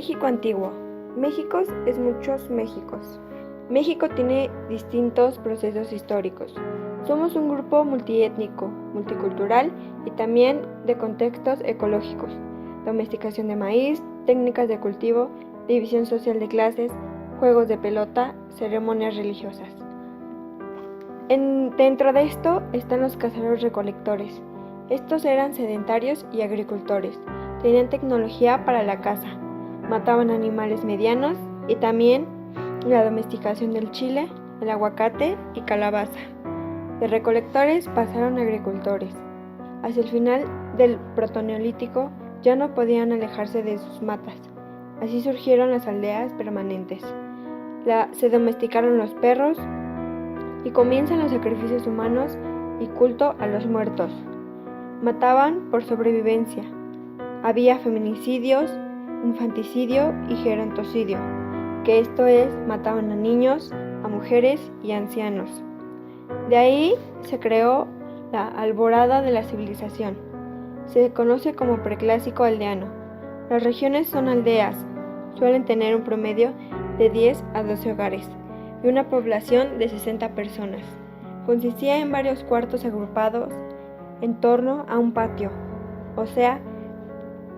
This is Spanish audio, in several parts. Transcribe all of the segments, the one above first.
México antiguo. México es muchos Méxicos. México tiene distintos procesos históricos. Somos un grupo multiétnico, multicultural y también de contextos ecológicos. Domesticación de maíz, técnicas de cultivo, división social de clases, juegos de pelota, ceremonias religiosas. Dentro de esto están los cazadores-recolectores. Estos eran sedentarios y agricultores. Tenían tecnología para la caza. Mataban animales medianos y también la domesticación del chile, el aguacate y calabaza. De recolectores pasaron a agricultores. Hacia el final del protoneolítico ya no podían alejarse de sus matas. Así surgieron las aldeas permanentes. Se domesticaron los perros y comienzan los sacrificios humanos y culto a los muertos. Mataban por sobrevivencia. Había feminicidios, infanticidio y gerontocidio, que esto es, mataban a niños, a mujeres y ancianos. De ahí se creó la alborada de la civilización. Se conoce como preclásico aldeano. Las regiones son aldeas, suelen tener un promedio de 10 a 12 hogares y una población de 60 personas. Consistía en varios cuartos agrupados en torno a un patio, o sea,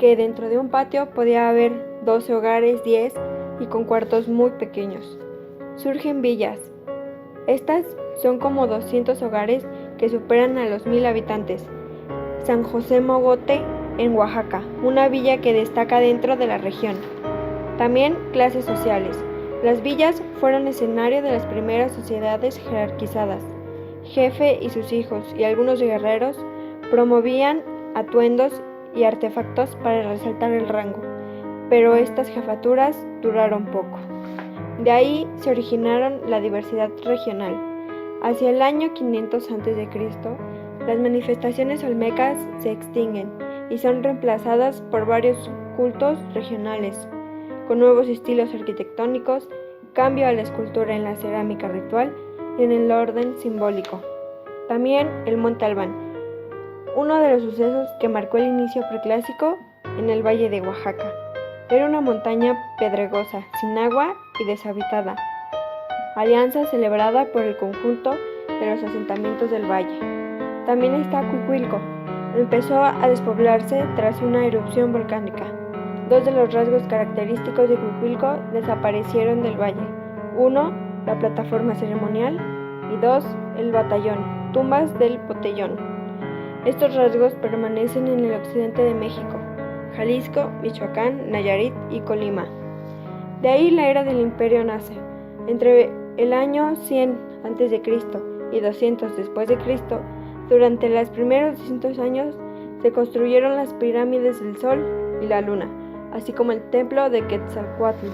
que dentro de un patio podía haber 12 hogares, 10 y con cuartos muy pequeños. Surgen villas. Estas son como 200 hogares que superan a los 1000 habitantes. San José Mogote en Oaxaca, una villa que destaca dentro de la región. También clases sociales. Las villas fueron escenario de las primeras sociedades jerarquizadas. Jefe y sus hijos y algunos guerreros promovían atuendos y artefactos para resaltar el rango, pero estas jefaturas duraron poco. De ahí se originaron la diversidad regional. Hacia el año 500 a.C., las manifestaciones olmecas se extinguen y son reemplazadas por varios cultos regionales, con nuevos estilos arquitectónicos, cambio a la escultura en la cerámica ritual y en el orden simbólico. También el Monte Albán, uno de los sucesos que marcó el inicio preclásico en el Valle de Oaxaca. Era una montaña pedregosa, sin agua y deshabitada. Alianza celebrada por el conjunto de los asentamientos del valle. También está Cuicuilco. Empezó a despoblarse tras una erupción volcánica. Dos de los rasgos característicos de Cuicuilco desaparecieron del valle. Uno, la plataforma ceremonial, y dos, el batallón, tumbas del Botellón. Estos rasgos permanecen en el occidente de México, Jalisco, Michoacán, Nayarit y Colima. De ahí la era del imperio nace. Entre el año 100 a.C. y 200 después de Cristo, durante los primeros 200 años se construyeron las pirámides del Sol y la Luna, así como el templo de Quetzalcóatl.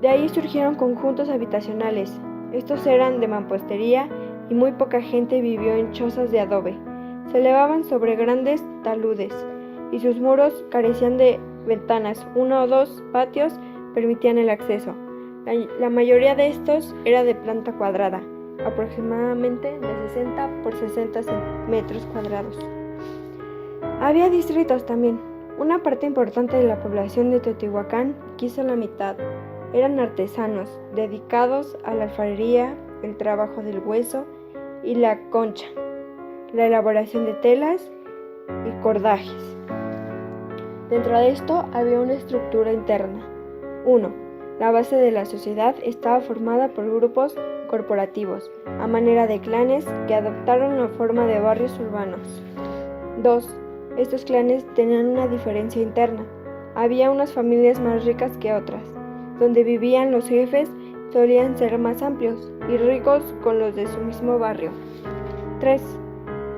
De ahí surgieron conjuntos habitacionales. Estos eran de mampostería y muy poca gente vivió en chozas de adobe. Se elevaban sobre grandes taludes y sus muros carecían de ventanas. 1 o 2 patios permitían el acceso. La mayoría de estos era de planta cuadrada, aproximadamente de 60 por 60 metros cuadrados. Había distritos también. Una parte importante de la población de Teotihuacán, quiso la mitad, eran artesanos dedicados a la alfarería, el trabajo del hueso y la concha, la elaboración de telas y cordajes. Dentro de esto había una estructura interna. 1. La base de la sociedad estaba formada por grupos corporativos, a manera de clanes que adoptaron la forma de barrios urbanos. 2. Estos clanes tenían una diferencia interna. Había unas familias más ricas que otras, donde vivían los jefes solían ser más amplios y ricos con los de su mismo barrio. 3.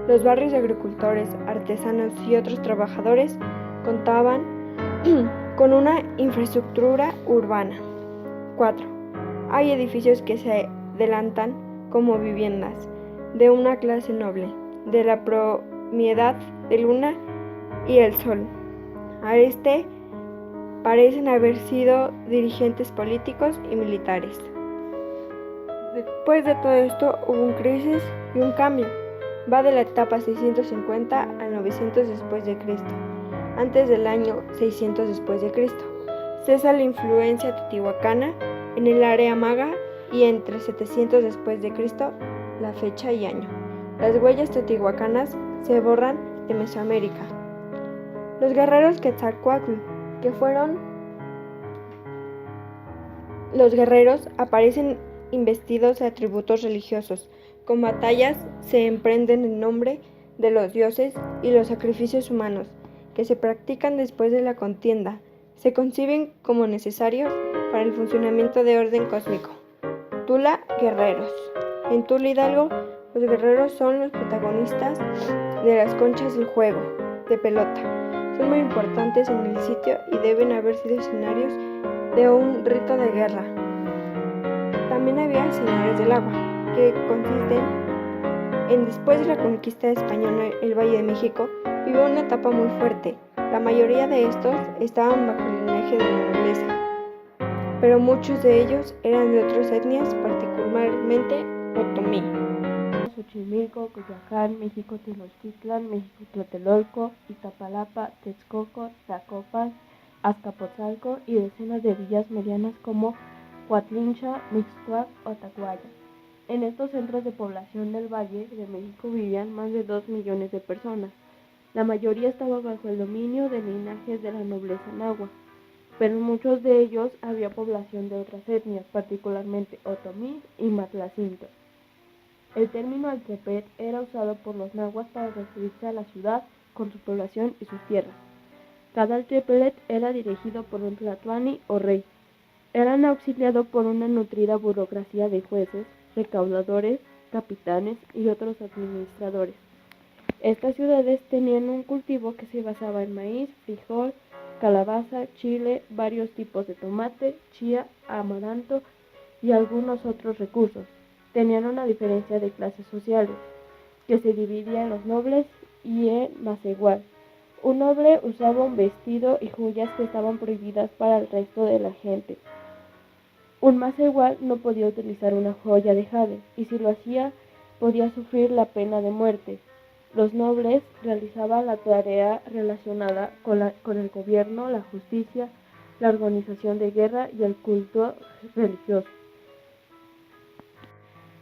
Los barrios de agricultores, artesanos y otros trabajadores contaban con una infraestructura urbana. 4. Hay edificios que se adelantan como viviendas de una clase noble, de la propiedad de Luna y el Sol. A este parecen haber sido dirigentes políticos y militares. Después de todo esto hubo una crisis y un cambio. Va de la etapa 650 al 900 después de Cristo, antes del año 600 después de Cristo. cesa la influencia teotihuacana en el área maga y entre 700 después de Cristo, la fecha y año. Las huellas teotihuacanas se borran de Mesoamérica. Los guerreros Quetzalcóatl, que fueron los guerreros, aparecen investidos de atributos religiosos. Con batallas se emprenden en nombre de los dioses y los sacrificios humanos que se practican después de la contienda se conciben como necesarios para el funcionamiento de orden cósmico. Tula, guerreros. En Tula Hidalgo, los guerreros son los protagonistas de las conchas del juego de pelota. Son muy importantes en el sitio y deben haber sido escenarios de un rito de guerra. También había señores del agua, que consisten en, después de la conquista española, el Valle de México vivió una etapa muy fuerte. La mayoría de estos estaban bajo el linaje de la nobleza, pero muchos de ellos eran de otras etnias, particularmente otomí. Xochimilco, Coyoacán, México Tenochtitlan, México Tlatelolco, Iztapalapa, Texcoco, Zapopan, Azcapotzalco y decenas de villas medianas como Coatlincha, Mixcoac o Tacubaya. En estos centros de población del Valle de México vivían más de 2 millones de personas. La mayoría estaba bajo el dominio de linajes de la nobleza náhuatl, pero en muchos de ellos había población de otras etnias, particularmente otomí y matlacinto. El término Altrepet era usado por los nahuas para referirse a la ciudad con su población y sus tierras. Cada Altrepet era dirigido por un tlatoani o rey. Eran auxiliados por una nutrida burocracia de jueces, recaudadores, capitanes y otros administradores. Estas ciudades tenían un cultivo que se basaba en maíz, frijol, calabaza, chile, varios tipos de tomate, chía, amaranto y algunos otros recursos. Tenían una diferencia de clases sociales, que se dividía en los nobles y en masegual. Un noble usaba un vestido y joyas que estaban prohibidas para el resto de la gente. Un masegual no podía utilizar una joya de jade, y si lo hacía, podía sufrir la pena de muerte. Los nobles realizaban la tarea relacionada con el gobierno, la justicia, la organización de guerra y el culto religioso.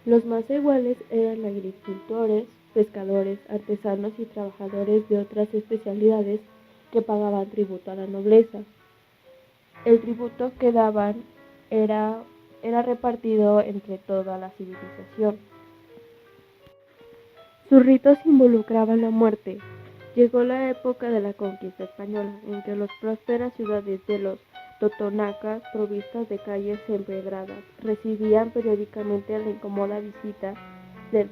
Los maseguales eran agricultores, pescadores, artesanos y trabajadores de otras especialidades que pagaban tributo a la nobleza. El tributo que daban era repartido entre toda la civilización. Sus ritos involucraban la muerte. Llegó la época de la conquista española, en que las prósperas ciudades de los totonacas, provistas de calles empedradas, recibían periódicamente la incómoda visita de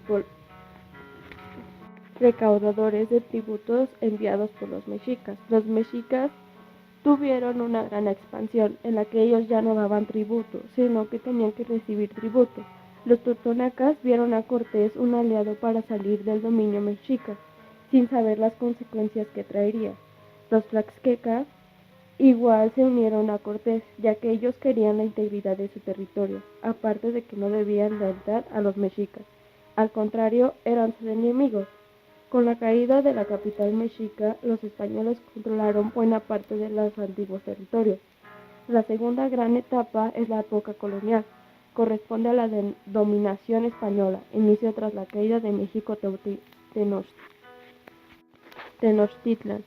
recaudadores de tributos enviados por los mexicas. Los mexicas tuvieron una gran expansión en la que ellos ya no daban tributo, sino que tenían que recibir tributo. Los totonacas vieron a Cortés un aliado para salir del dominio mexica, sin saber las consecuencias que traería. Los tlaxcaltecas igual se unieron a Cortés, ya que ellos querían la integridad de su territorio, aparte de que no debían lealtad a los mexicas. Al contrario, eran sus enemigos. Con la caída de la capital mexica, los españoles controlaron buena parte de los antiguos territorios. La segunda gran etapa es la época colonial. Corresponde a la dominación española, inicio tras la caída de México Tenochtitlan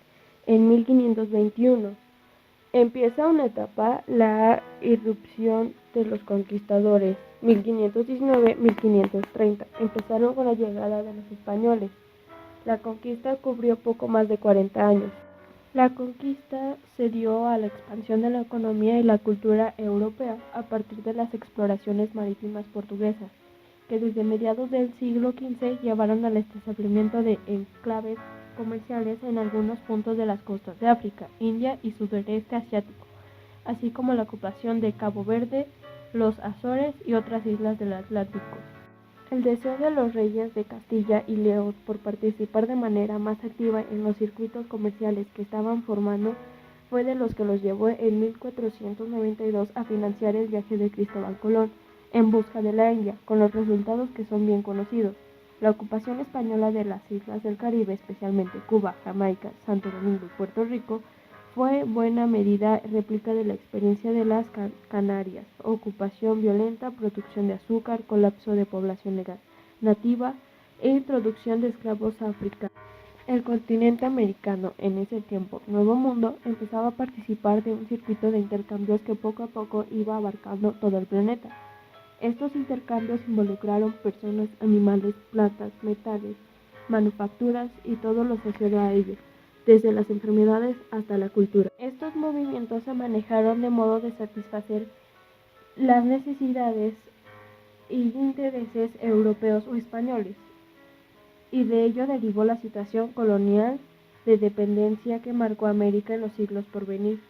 en 1521. Empieza una etapa, la irrupción de los conquistadores, 1519-1530. Empezaron con la llegada de los españoles. La conquista cubrió poco más de 40 años. La conquista se dio a la expansión de la economía y la cultura europea a partir de las exploraciones marítimas portuguesas, que desde mediados del siglo XV llevaron al establecimiento de enclaves comerciales en algunos puntos de las costas de África, India y sudeste asiático, así como la ocupación de Cabo Verde, los Azores y otras islas del Atlántico. El deseo de los reyes de Castilla y León por participar de manera más activa en los circuitos comerciales que estaban formando fue de los que los llevó en 1492 a financiar el viaje de Cristóbal Colón en busca de la India, con los resultados que son bien conocidos. La ocupación española de las islas del Caribe, especialmente Cuba, Jamaica, Santo Domingo y Puerto Rico, Fue en buena medida réplica de la experiencia de las Canarias: ocupación violenta, producción de azúcar, colapso de población nativa e introducción de esclavos africanos. El continente americano, en ese tiempo Nuevo Mundo, empezaba a participar de un circuito de intercambios que poco a poco iba abarcando todo el planeta. Estos intercambios involucraron personas, animales, plantas, metales, manufacturas y todo lo asociado a ello, desde las enfermedades hasta la cultura. Estos movimientos se manejaron de modo de satisfacer las necesidades y intereses europeos o españoles, y de ello derivó la situación colonial de dependencia que marcó América en los siglos por venir.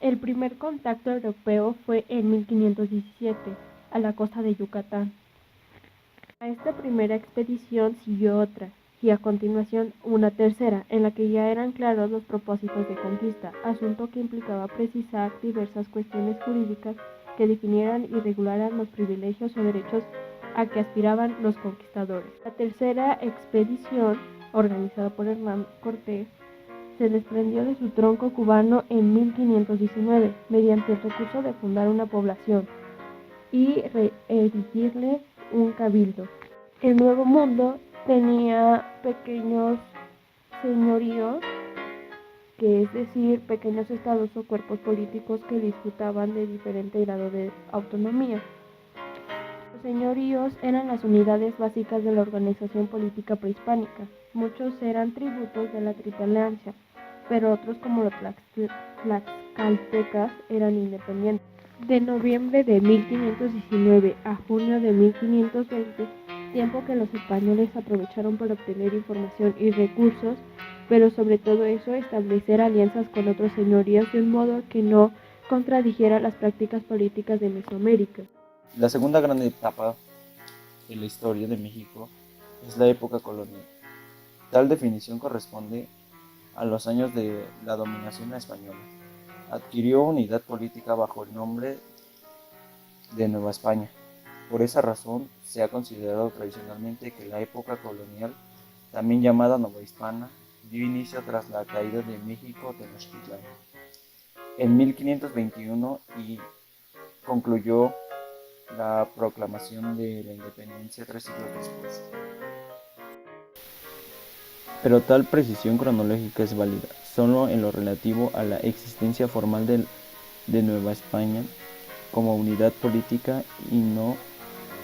El primer contacto europeo fue en 1517, a la costa de Yucatán. A esta primera expedición siguió otra, y a continuación una tercera, en la que ya eran claros los propósitos de conquista, asunto que implicaba precisar diversas cuestiones jurídicas que definieran y regularan los privilegios o derechos a que aspiraban los conquistadores. La tercera expedición, organizada por Hernán Cortés, se desprendió de su tronco cubano en 1519, mediante el recurso de fundar una población y erigirle un cabildo. El Nuevo Mundo tenía pequeños señoríos, que es decir, pequeños estados o cuerpos políticos que disfrutaban de diferente grado de autonomía. Los señoríos eran las unidades básicas de la organización política prehispánica. Muchos eran tributos de la Triple Alianza, pero otros, como los tlaxcaltecas, eran independientes. De noviembre de 1519 a junio de 1520, tiempo que los españoles aprovecharon para obtener información y recursos, pero sobre todo eso establecer alianzas con otros señoríos de un modo que no contradijera las prácticas políticas de Mesoamérica. La segunda gran etapa en la historia de México es la época colonial. Tal definición corresponde a los años de la dominación española. Adquirió unidad política bajo el nombre de Nueva España. Por esa razón, se ha considerado tradicionalmente que la época colonial, también llamada Nueva Hispana, dio inicio tras la caída de México Tenochtitlán en 1521 y concluyó la proclamación de la independencia 3 siglos después. Pero tal precisión cronológica es válida solo en lo relativo a la existencia formal de Nueva España como unidad política, y no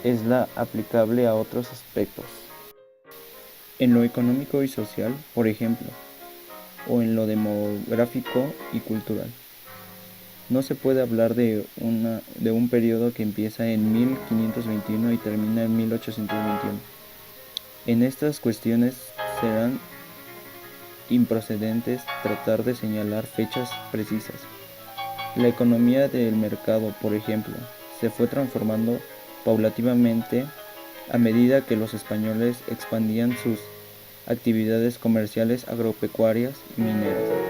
es la aplicable a otros aspectos. En lo económico y social, por ejemplo, o en lo demográfico y cultural. No se puede hablar de un periodo que empieza en 1521 y termina en 1821. En estas cuestiones serán improcedentes tratar de señalar fechas precisas. La economía del mercado, por ejemplo, se fue transformando paulatinamente a medida que los españoles expandían sus actividades comerciales, agropecuarias y mineras.